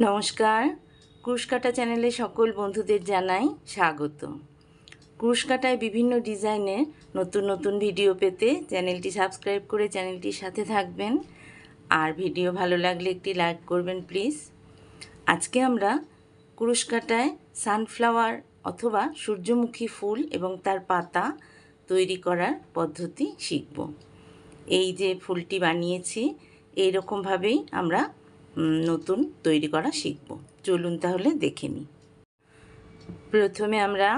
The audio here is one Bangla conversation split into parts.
নমস্কার, ক্রুশ কাটা চ্যানেলে সকল বন্ধুদের জানাই স্বাগত। ক্রুশ কাটায় বিভিন্ন ডিজাইনের নতুন নতুন ভিডিও পেতে চ্যানেলটি সাবস্ক্রাইব করে চ্যানেলটির সাথে থাকবেন। আর ভিডিও ভালো লাগলে একটি লাইক করবেন প্লিজ। আজকে আমরা ক্রুশ কাটায় সানফ্লাওয়ার অথবা সূর্যমুখী ফুল এবং তার পাতা তৈরি করার পদ্ধতি শিখব। এই যে ফুলটি বানিয়েছি এই রকমভাবেই আমরা নতুন তৈরি করা শিখব। চলুন তাহলে দেখে নিই। প্রথমে আমরা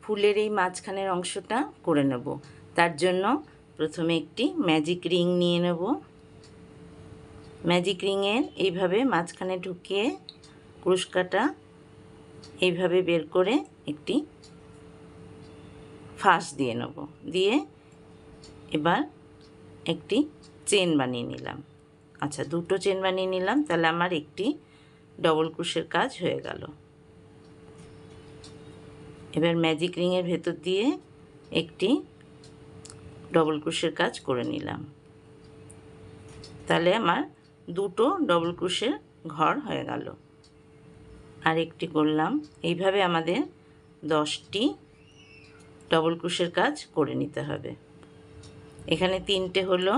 ফুলের এই মাঝখানের অংশটা করে নেব। তার জন্য প্রথমে একটি ম্যাজিক রিং নিয়ে নেব। ম্যাজিক রিংয়ের এইভাবে মাঝখানে ঢুকিয়ে ক্রুশ কাটা এইভাবে বের করে একটি ফাঁস দিয়ে নেব। দিয়ে এবার একটি চেন বানিয়ে নিলাম। আচ্ছা, দুটো চেন বানিয়ে নিলাম, তাহলে আমার একটি ডবল ক্রুশের কাজ হয়ে গেল। এবার ম্যাজিক রিংয়ের ভেতর দিয়ে একটি ডবল ক্রুশের কাজ করে নিলাম, তাহলে আমার দুটো ডবল ক্রুশের ঘর হয়ে গেল। আর একটি করলাম। এইভাবে আমাদের 10টি ডবল ক্রুশের কাজ করে নিতে হবে। এখানে 3টে হলো,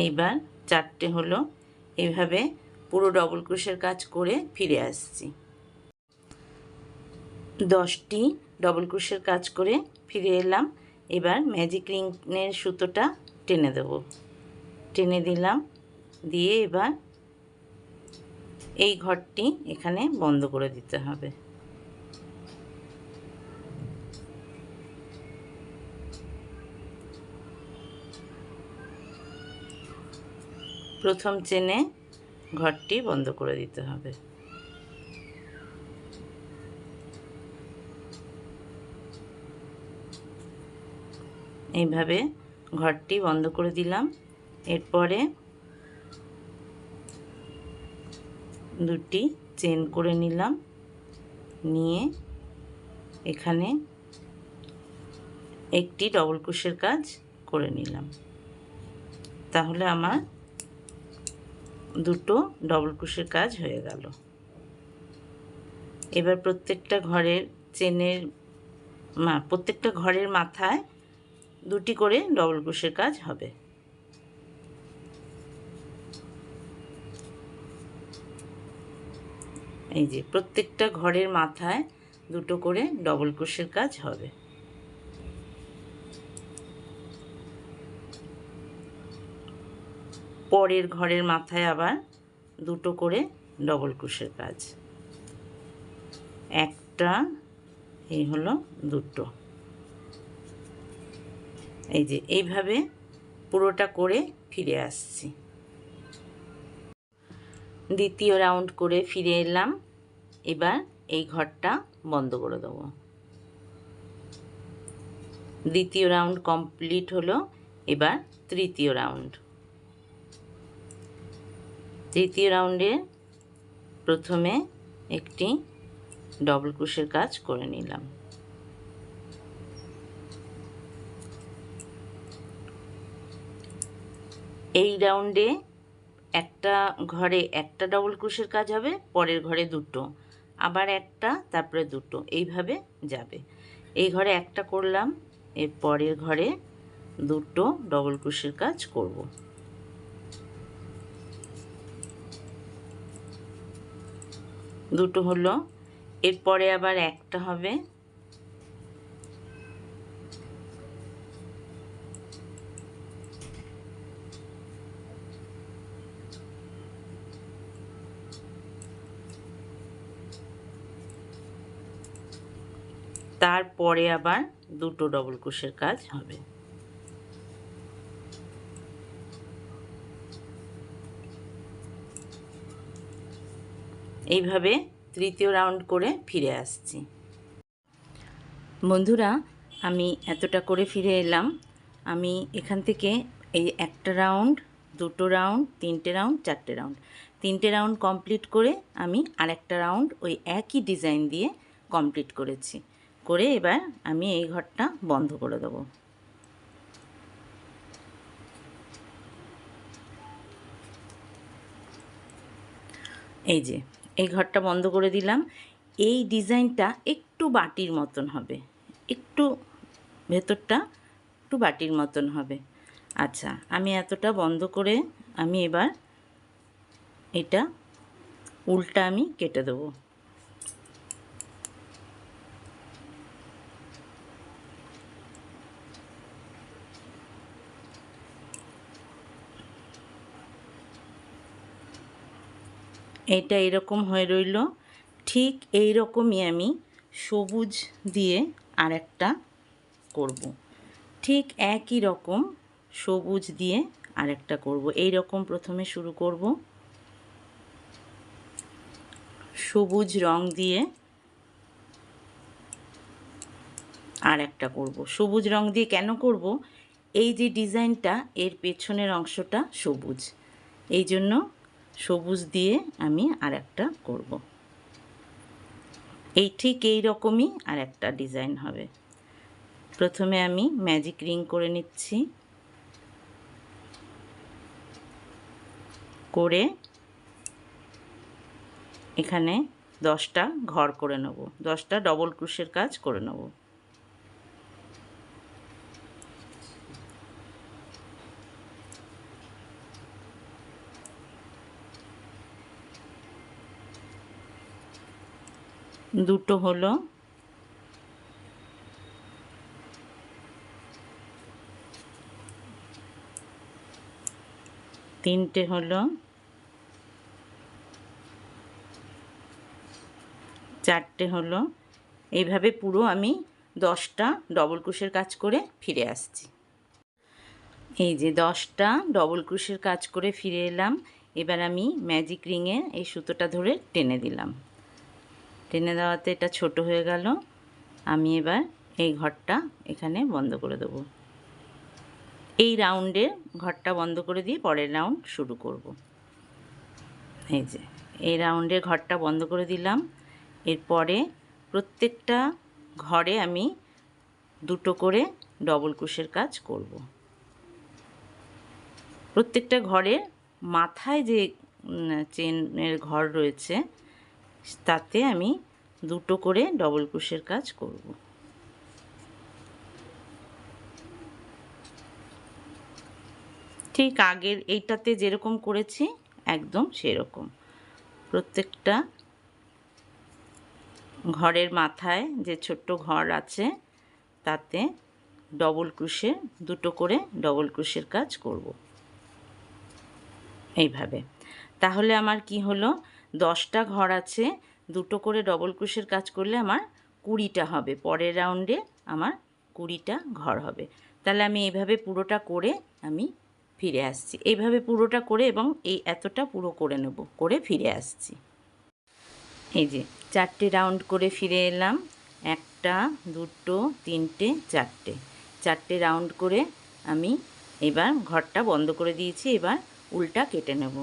এইবার 4টে হলো। এইভাবে পুরো ডবল ক্রোশের কাজ করে ফিরে আসছি। 10টি ডবল ক্রোশের কাজ করে ফিরে এলাম। এবার ম্যাজিক রিংয়ের সুতোটা টেনে দেব। টেনে দিলাম, দিয়ে এবার এই ঘরটি এখানে বন্ধ করে দিতে হবে। প্রথম চেনে ঘরটি বন্ধ করে দিতে হবে। এইভাবে ঘরটি বন্ধ করে দিলাম। এরপরে দুটি চেন করে নিলাম, নিয়ে এখানে একটি ডবল ক্রোশের কাজ করে নিলাম। তাহলে আমার দুটো ডবল ক্রোশের কাজ হয়ে গেল। এবার প্রত্যেকটা ঘরের মাথায় দুটি করে ডবল ক্রোশের কাজ হবে। এই যে প্রত্যেকটা ঘরের মাথায় দুটো করে ডবল ক্রোশের কাজ হবে। পরের ঘরের মাথায় আবার দুটো করে ডবল ক্রোশের কাজ। একটা, এই হলো দুটো। এই যে এইভাবে পুরোটা করে ফিরে আসছি। দ্বিতীয় রাউন্ড করে ফিরে এলাম। এবার এই ঘরটা বন্ধ করে দেব। দ্বিতীয় রাউন্ড কমপ্লিট হলো। এবার তৃতীয় রাউন্ড। তৃতীয় রাউন্ডে প্রথমে একটি ডবল ক্রোশের কাজ করে নিলাম। এই রাউন্ডে একটা ঘরে একটা ডবল ক্রোশের কাজ হবে, পরের ঘরে দুটো, আবার একটা, তারপরে দুটো, এইভাবে যাবে। এই ঘরে একটা করলাম, এর পরের ঘরে দুটো ডবল ক্রোশের কাজ করব। দুটো হলো, এরপরে আবার একটা হবে। তারপরে আবার দুটো ডবল ক্রোশের কাজ হবে। এইভাবে তৃতীয় রাউন্ড করে ফিরে আসছি। বন্ধুরা, আমি এতটা করে ফিরে এলাম। আমি এখান থেকে এই একটা রাউন্ড, দুটো রাউন্ড, তিনটে রাউন্ড, চারটে রাউন্ড, তিনটে রাউন্ড কমপ্লিট করে আমি আরেকটা রাউন্ড ওই একই ডিজাইন দিয়ে কমপ্লিট করেছি। করে এবার আমি এই ঘরটা বন্ধ করে দেবো। এই যে এই ঘরটা বন্ধ করে দিলাম। এই ডিজাইনটা একটু বাটির মতন হবে, একটু ভেতরটা একটু বাটির মতন হবে। আচ্ছা, আমি এতটা বন্ধ করে আমি এবার এটা উল্টা আমি কেটে দেবো। এইটা এরকম হয়ে রইল। ঠিক এই রকমই আমি সবুজ দিয়ে আরেকটা করব। ঠিক একই রকম সবুজ দিয়ে আরেকটা করব। এই রকম প্রথমে শুরু করব, সবুজ রং দিয়ে আর একটা করব। সবুজ রং দিয়ে কেন করব? এই যে ডিজাইনটা এর পেছনের অংশটা সবুজ, এই জন্য সবুজ দিয়ে আমি আর একটা করব। এই ঠিক এই রকমই আর একটা ডিজাইন হবে। প্রথমে আমি ম্যাজিক রিং করে নিচ্ছি, করে এখানে 10টা ঘর করে নেব, 10টা ডবল ক্রোশের কাজ করে নেব। দুটো হলো, তিনটে হলো, চারটে হলো। এইভাবে পুরো আমি 10টা ডবল ক্রোশের কাজ করে ফিরে আসছি। এই যে 10টা ডবল ক্রোশের কাজ করে ফিরে এলাম। এবার আমি ম্যাজিক রিংয়ে এই সুতোটা ধরে টেনে দিলাম। টেনে দেওয়াতে এটা ছোট হয়ে গেল। আমি এবার এই ঘরটা এখানে বন্ধ করে দেবো। এই রাউন্ডের ঘরটা বন্ধ করে দিয়ে পরের রাউন্ড শুরু করব। এই যে এই রাউন্ডের ঘরটা বন্ধ করে দিলাম। এরপরে প্রত্যেকটা ঘরে আমি দুটো করে ডবল ক্রোশের কাজ করব। প্রত্যেকটা ঘরের মাথায় যে চেনের ঘর রয়েছে তাতে আমি দুটো করে ডবল ক্রোশের কাজ করব। ঠিক আগের এইটাতে যেরকম করেছি একদম সেরকম। প্রত্যেকটা ঘরের মাথায় যে ছোট্ট ঘর আছে তাতে ডবল ক্রোশে দুটো করে ডবল ক্রোশের কাজ করব এইভাবে। তাহলে আমার কি হলো, 10টা ঘর আছে, দুটো করে ডবল ক্রোশের কাজ করলে আমার 20টা হবে। পরের রাউন্ডে আমার 20টা ঘর হবে। তাহলে আমি এইভাবে পুরোটা করে আমি ফিরে আসছি। এইভাবে পুরোটা করে এবং এই এতটা পুরো করে নেব, করে ফিরে আসছি। এই যে 4টে রাউন্ড করে ফিরে এলাম। 1টা 2টো 3টে 4টে, 4টে রাউন্ড করে আমি এবার ঘরটা বন্ধ করে দিয়েছি। এবার উল্টা কেটে নেব।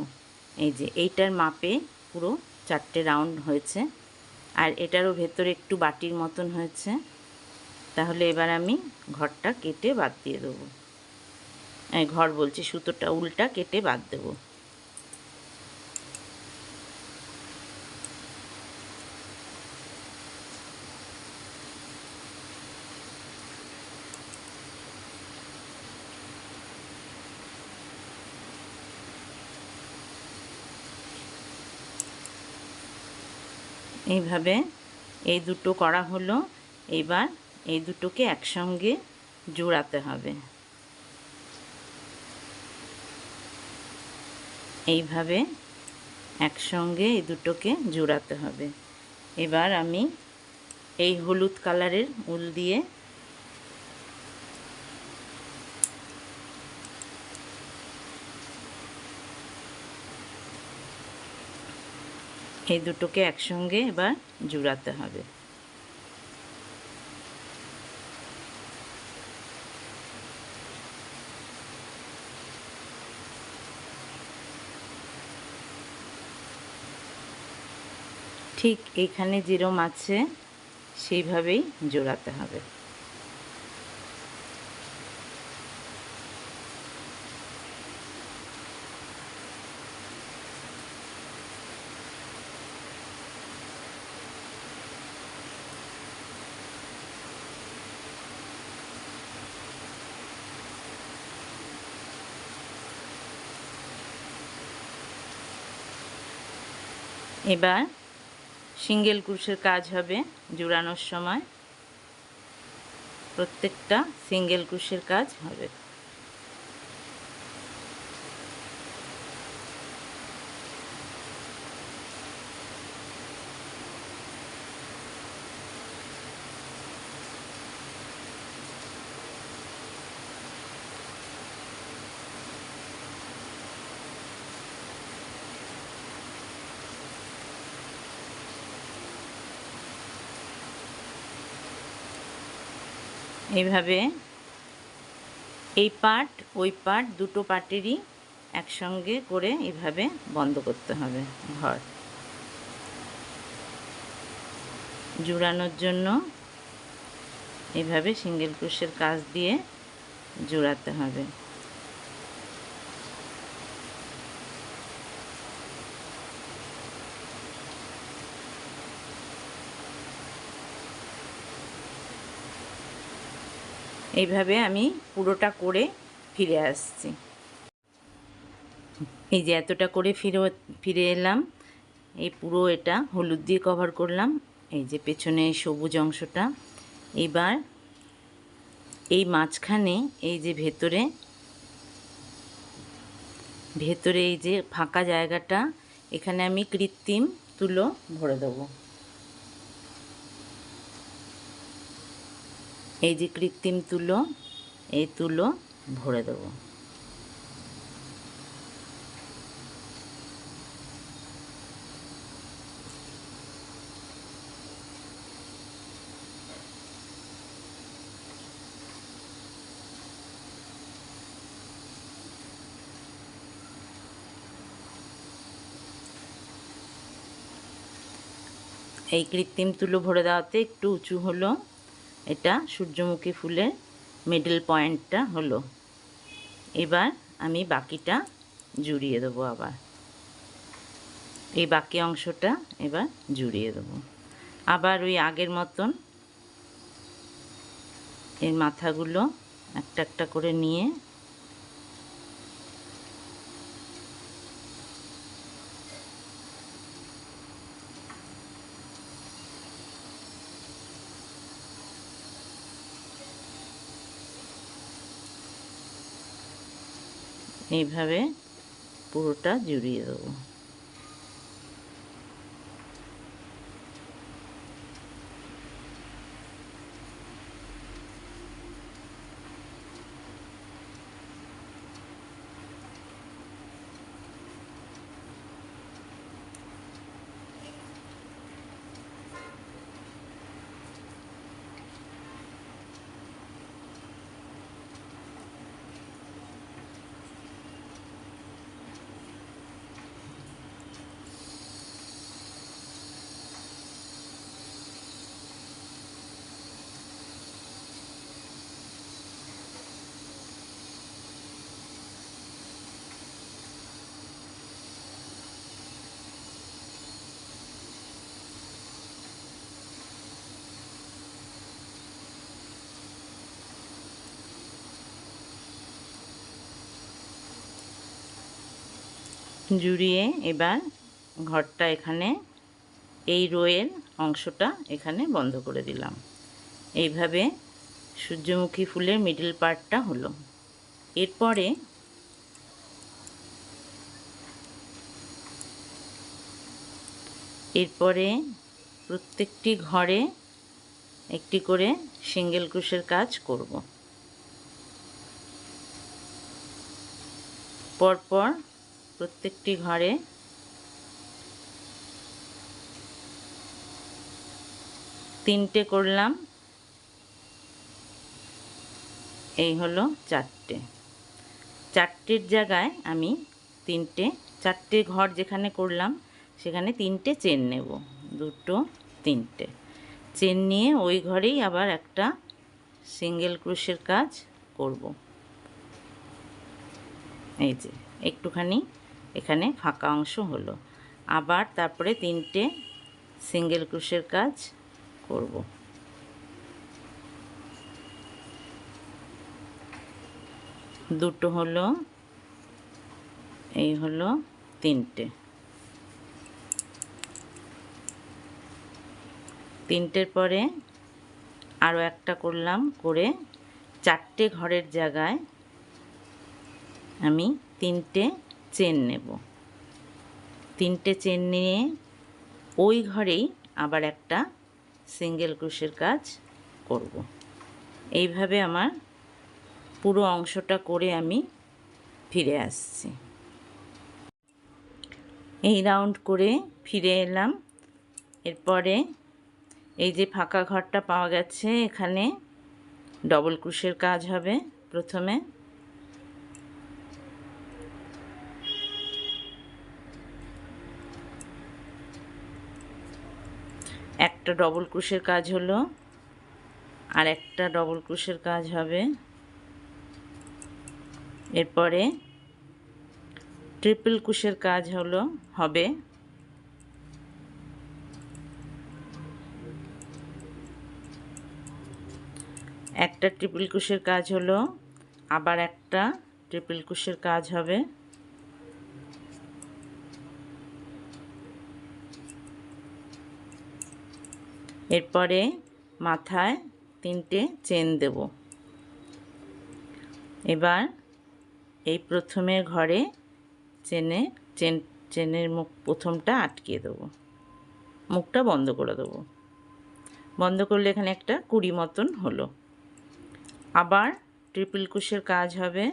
এই যে এইটার মাপে পুরো 4টে রাউন্ড হয়েছে, আর এটারও ভেতরে একটু বাটির মতন হয়েছে। তাহলে এবার আমি ঘরটা কেটে বাদ দিয়ে দেবো। ঘর বলছি, সুতোটা উল্টা কেটে বাদ দেবো। এইভাবে এই দুটো করা হলো। এবার এই দুটোকে একসঙ্গে জোড়াতে হবে। এইভাবে একসঙ্গে এই দুটোকে জোড়াতে হবে। এবার আমি এই হলুদ কালারের উল দিয়ে এই দুটোকে একসঙ্গে এবার জোড়াতে হবে। ঠিক এখানে যেরকম আছে সেইভাবেই জোড়াতে হবে। এবার সিঙ্গেল ক্রুশের কাজ হবে জোড়ানোর সময়, প্রত্যেকটা সিঙ্গেল ক্রুশের কাজ হবে। এইভাবে এই পার্ট ওই পার্ট দুটো পার্টেরই একসঙ্গে করে এইভাবে বন্ধ করতে হবে ঘর। জোড়ানোর জন্য এইভাবে সিঙ্গেল ক্রোশের কাজ দিয়ে জোড়াতে হবে। এইভাবে আমি পুরোটা করে ফিরে আসছি। এই যে এতটা করে ফিরে এলাম, এই পুরো এটা হলুদ দিয়ে কভার করলাম, এই যে পেছনে সবুজ অংশটা। এবার এই মাঝখানে এই যে ভেতরে এই যে ফাঁকা জায়গাটা, এখানে আমি কৃত্রিম তুলো ভরে দেবো। এই যে কৃত্রিম তুলো, এই তুলো ভরে দেবো। এই কৃত্রিম তুলো ভরে দেওয়াতে একটু উঁচু হলো, এটা সূর্যমুখী ফুলের মিডল পয়েন্টটা হলো। এবার আমি বাকিটা জুড়িয়ে দেবো। আবার এই বাকি অংশটা এবার জুড়িয়ে দেবো। আবার ওই আগের মতন এর মাথাগুলো একটা একটা করে নিয়ে এইভাবে পুরোটা জুড়িয়ে দেবো। জুড়িয়ে এবার ঘরটা এখানে এই রোয়ের অংশটা এখানে বন্ধ করে দিলাম। এইভাবে সূর্যমুখী ফুলের মিডল পার্টটা হলো। এরপরে প্রত্যেকটি ঘরে একটি করে সিঙ্গেল ক্রোশের কাজ করব। পরপর প্রত্যেকটি ঘরে তিনটে করলাম, এই হলো চারটের জায়গায় আমি চারটে ঘর যেখানে করলাম সেখানে তিনটে চেন নেব, দুটো তিনটে চেন নিয়ে ওই ঘরেই আবার একটা সিঙ্গেল ক্রোশের কাজ করব। এই যে একটুখানি এখানে ফাঁকা অংশ হলো, আবার তারপরে তিনটে সিঙ্গেল ক্রোশের কাজ করব। দুটো হলো, এই হলো তিনটে, তিনটের পরে আরও একটা করলাম, করে 4টে ঘরের জায়গায় আমি 3টে চেন নেব। 3টে চেন নিয়ে ওই ঘরেই আবার একটা সিঙ্গেল ক্রোশের কাজ করব। এইভাবে আমার পুরো অংশটা করে আমি ফিরে আসছি। এই রাউন্ড করে ফিরে এলাম। এরপরে এই যে ফাঁকা ঘরটা পাওয়া গেছে, এখানে ডবল ক্রোশের কাজ হবে। প্রথমে একটা ডবল ক্রোশের কাজ হলো, আর একটা ডবল ক্রোশের কাজ হবে। এরপরে ট্রিপল ক্রোশের কাজ হবে। একটা ট্রিপল ক্রোশের কাজ হলো, আবার একটা ট্রিপল ক্রোশের কাজ হবে। এরপরে মাথায় 3টে চেন দেব। এবার এই প্রথমের ঘরে চেনের মুখ প্রথমটা আটকিয়ে দেবো, মুখটা বন্ধ করে দেবো। বন্ধ করলে এখানে একটা 20 মতন হলো। আবার ট্রিপল ক্রোশের কাজ হবে।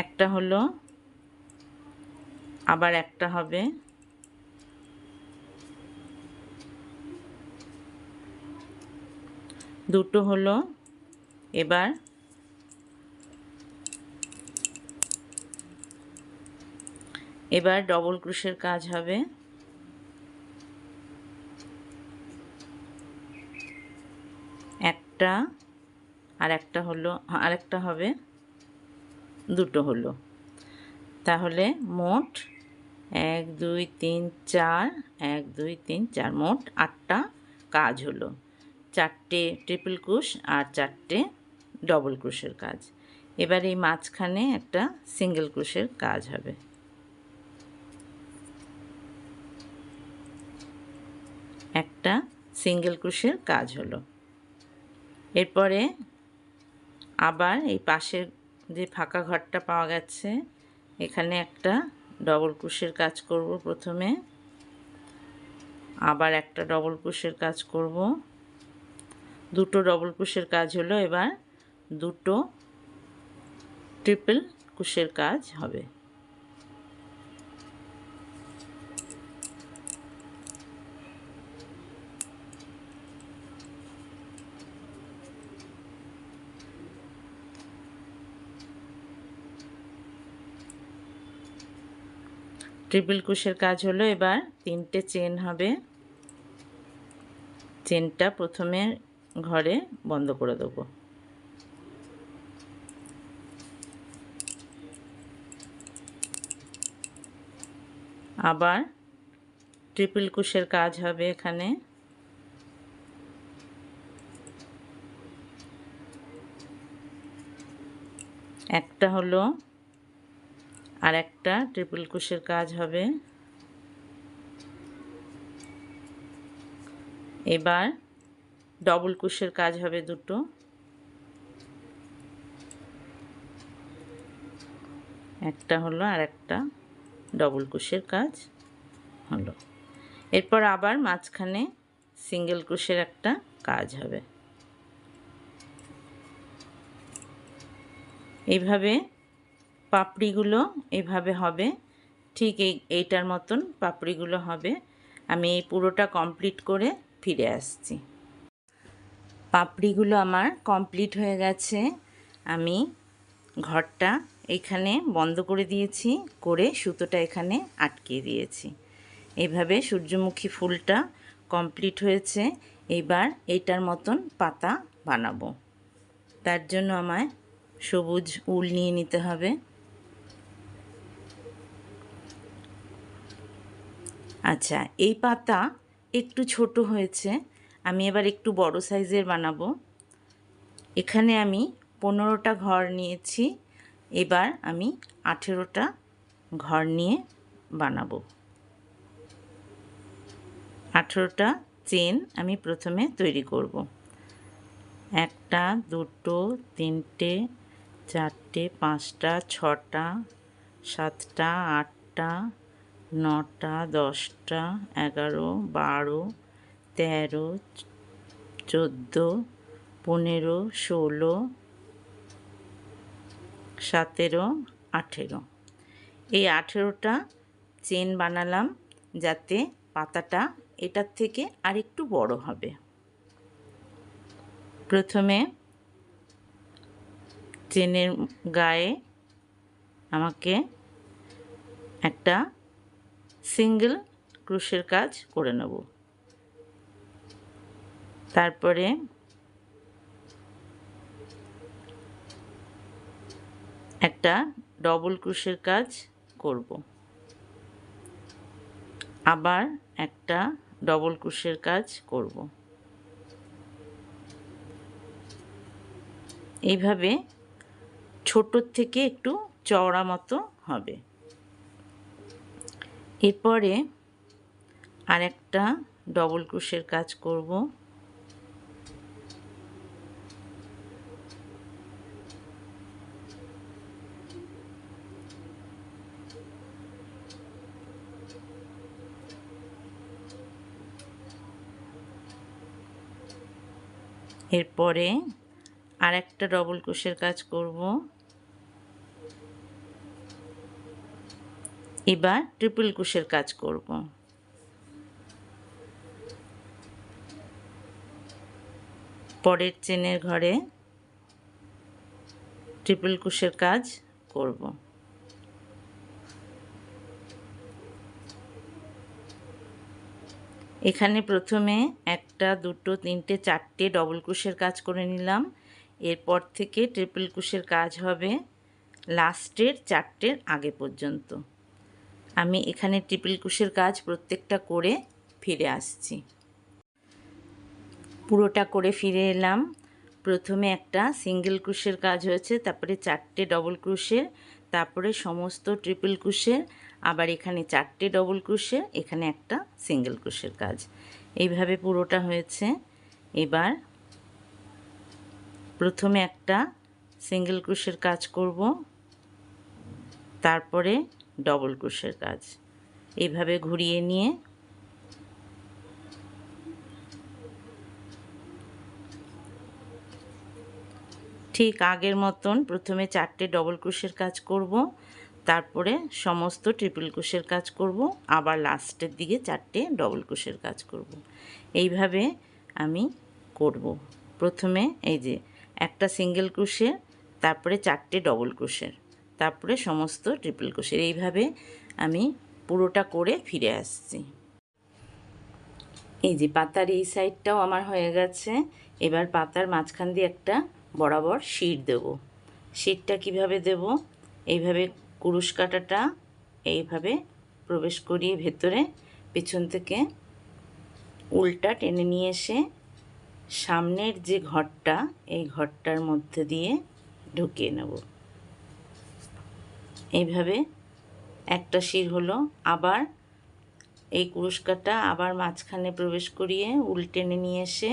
একটা হলো, আবার একটা হবে। দুটো হলো। এবার ডবল ক্রোশের কাজ হবে। একটা, আর একটা হলো, আরেকটা হবে। দুটো হলো। তাহলে মোট 1 2 3 4, 1 2 3 4, মোট 8টা কাজ হলো। 4টে ট্রিপল ক্রোশ আর 4টে ডবল ক্রোশের কাজ। এবার এই মাঝখানে একটা সিঙ্গেল ক্রোশের কাজ হবে। একটা সিঙ্গেল ক্রোশের কাজ হলো। এরপরে আবার এই পাশের যে ফাঁকা ঘরটা পাওয়া গেছে, এখানে একটা ডবল ক্রোশের কাজ করব প্রথমে, আবার একটা ডবল ক্রোশের কাজ করব। দুটো ডবল ক্রোশের কাজ হলো। এবার দুটো ট্রিপল ক্রোশের কাজ হবে। ট্রিপল ক্রোশের কাজ হলো। এবার 3টে চেন হবে। চেনটা প্রথমে ঘরে বন্ধ করে দেবো। আবার ট্রিপল ক্রোশের কাজ হবে এখানে। একটা হলো, আর একটা ট্রিপল ক্রোশের কাজ হবে। এবার ডবল ক্রোশের কাজ হবে দুটো। একটা হলো, আর একটা ডবল ক্রোশের কাজ হলো। এরপর আবার মাঝখানে সিঙ্গেল ক্রোশের একটা কাজ হবে। এইভাবে পাপড়িগুলো এভাবে হবে। ঠিক এইটার মতন পাপড়িগুলো হবে। আমি এই পুরোটা কমপ্লিট করে ফিরে আসছি। পাপড়িগুলো আমার কমপ্লিট হয়ে গেছে। আমি ঘরটা এখানে বন্ধ করে দিয়েছি, করে সুতোটা এখানে আটকিয়ে দিয়েছি। এইভাবে সূর্যমুখী ফুলটা কমপ্লিট হয়েছে। এবার এইটার মতন পাতা বানাবো। তার জন্য আমায় সবুজ উল নিয়ে নিতে হবে। আচ্ছা, এই পাতা একটু ছোট হয়েছে, আমি এবার একটু বড় সাইজের বানাবো। এখানে আমি 15টা ঘর নিয়েছি। এবার আমি 18টা ঘর নিয়ে বানাবো। 18টা চেন আমি প্রথমে তৈরি করব। 1টা 2টো 3টে 4টে 5টা 6টা 7টা 8টা 9টা 10টা 11 12 13 14 15 16 17 18। এই 18টা চেন বানালাম যাতে পাতাটা এটার থেকে আরেকটু বড় হবে। প্রথমে চেনের গায়ে আমাকে একটা সিঙ্গেল ক্রোশের কাজ করে নেব। তারপরে একটা ডবল ক্রোশের কাজ করব। আবার একটা ডবল ক্রোশের কাজ করব। এইভাবে ছোটোর থেকে একটু চওড়া মতো হবে। এরপরে আরেকটা ডবল ক্রোশের কাজ করব। এরপরে আরেকটা ডবল ক্রোশের কাজ করব। এবার ট্রিপল ক্রোশের কাজ করব। পরের চেনের ঘরে ট্রিপল ক্রোশের কাজ করব। এখানে প্রথমে 1টা 2টো 3টে 4টে ডবল ক্রোশের কাজ করে নিলাম। এরপর থেকে ট্রিপল ক্রোশের কাজ হবে লাস্টের 4টের আগে পর্যন্ত। আমি এখানে ট্রিপল ক্রোশের কাজ প্রত্যেকটা করে ফিরে আসছি। পুরোটা করে ফিরে এলাম। প্রথমে একটা সিঙ্গেল ক্রোশের কাজ হয়েছে, তারপরে 4টে ডবল ক্রোশের, তারপরে সমস্ত ট্রিপল ক্রোশের, আবার এখানে 4টে ডবল ক্রোশের, এখানে একটা সিঙ্গেল ক্রোশের কাজ। এইভাবে পুরোটা হয়েছে। এবার প্রথমে একটা সিঙ্গেল ক্রোশের কাজ করব, তারপরে ডবল ক্রোশের কাজ। এইভাবে ঘুরিয়ে নিয়ে ঠিক আগের মতন প্রথমে 4টে ডবল ক্রোশের কাজ করব, তারপরে সমস্ত ট্রিপল ক্রোশের কাজ করব, আবার লাস্টের দিকে 4টে ডবল ক্রোশের কাজ করব। এইভাবে আমি করব। প্রথমে এই যে একটা সিঙ্গেল ক্রোশের, তারপরে 4টে ডবল ক্রোশের, তারপরে সমস্ত ট্রিপল ক্রোশের। এইভাবে আমি পুরোটা করে ফিরে আসছি। এই যে পাতার এই সাইডটাও আমার হয়ে গেছে। এবার পাতার মাঝখান দিয়ে একটা বরাবর শিট দেব। শিটটা কিভাবে দেব? এইভাবে কুরুশ কাঁটাটা এইভাবে প্রবেশ করিয়ে ভেতরে পেছন থেকে উল্টা টেনে নিয়ে এসে সামনের যে ঘরটা, এই ঘরটার মধ্যে দিয়ে ঢুকিয়ে নেব। এইভাবে একটা শির হলো। আবার এই কুরুশ কাঁটা আবার মাঝখানে প্রবেশ করিয়ে উল্টে নিয়ে এসে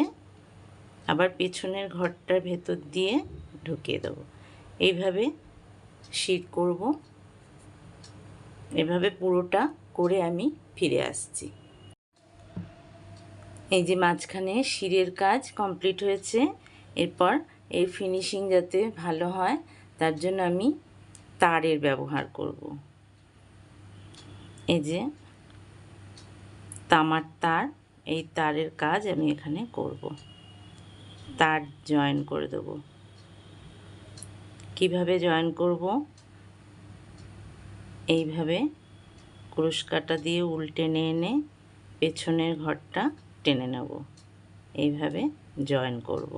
আবার পেছনের ঘরটার ভেতর দিয়ে ঢুকিয়ে দেব। এইভাবে শিট করব। এভাবে পুরোটা করে আমি ফিরে আসছি। এই যে মাঝখানে শিরের কাজ কমপ্লিট হয়েছে। এরপর এর ফিনিশিং যাতে ভালো হয় তার জন্য আমি তারের ব্যবহার করব। এই যে তামার তার, এই তারের কাজ আমি এখানে করব। তার জয়েন করে দেব। কিভাবে জয়েন করব? এইভাবে ক্রুশ কাঁটা দিয়ে উল্টে এনে পেছনের ঘরটা টেনে নেব। এইভাবে জয়েন করব।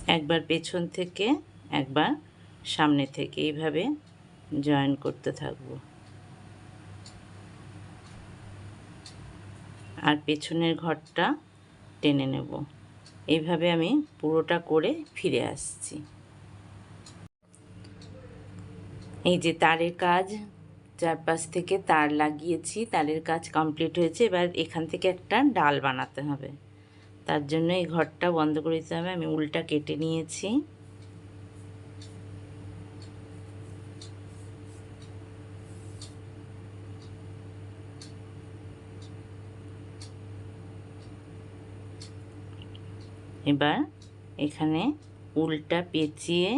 একবার পেছন থেকে একবার সামনে থেকে এইভাবে জয়েন করতে থাকবো। আর পেছনের ঘরটা টেনে নেব। এইভাবে আমি পুরোটা করে ফিরে আসছি। এই যে তারের কাজ, চারপাশ থেকে তার লাগিয়েছি, তারের কাজ কমপ্লিট হয়েছে। এবার এখান থেকে একটা ডাল বানাতে হবে। তার জন্য এই ঘরটা বন্ধ করে দিতে হবে। আমি উলটা কেটে নিয়েছি। এবার এখানে উলটা পেঁচিয়ে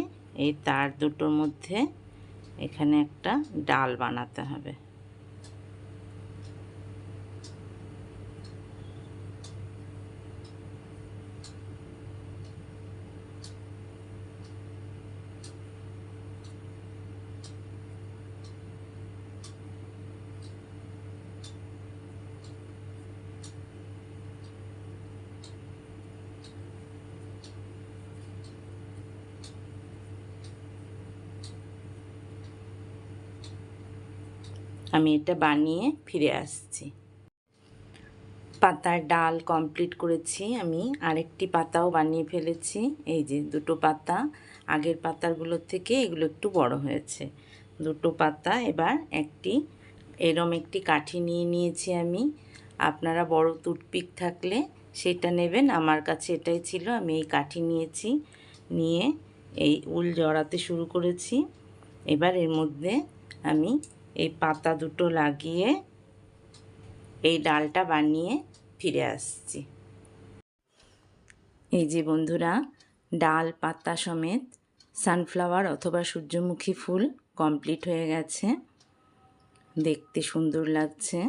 এই তার দুটোর মধ্যে এখানে একটা ডাল বানাতে হবে। আমি এটা বানিয়ে ফিরে আসছি। পাতার ডাল কমপ্লিট করেছি। আমি আরেকটি পাতাও বানিয়ে ফেলেছি। এই যে দুটো পাতা, আগের পাতাগুলোর থেকে এগুলো একটু বড় হয়েছে। দুটো পাতা, এবার এরম একটি কাঠি নিয়ে নিয়েছি আমি। আপনারা বড় টুথপিক থাকলে সেটা নেবেন, আমার কাছে এটাই ছিল। আমি এই কাঠি নিয়েছি, নিয়ে এই উল জড়াতে শুরু করেছি। এবার এর মধ্যে আমি এই পাতা দুটো লাগিয়ে এই ডালটা বানিয়ে ফিরে আসছি। এই যে বন্ধুরা, ডাল পাতা সমেত সানফ্লাওয়ার অথবা সূর্যমুখী ফুল কমপ্লিট হয়ে গেছে। দেখতে সুন্দর লাগছে।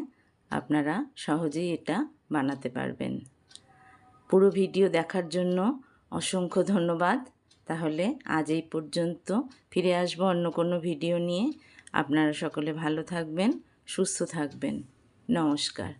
আপনারা সহজেই এটা বানাতে পারবেন। পুরো ভিডিও দেখার জন্য অসংখ্য ধন্যবাদ। তাহলে আজ এই পর্যন্ত। ফিরে আসবো অন্য কোনো ভিডিও নিয়ে। আপনারা সকলে ভালো থাকবেন, সুস্থ থাকবেন। নমস্কার।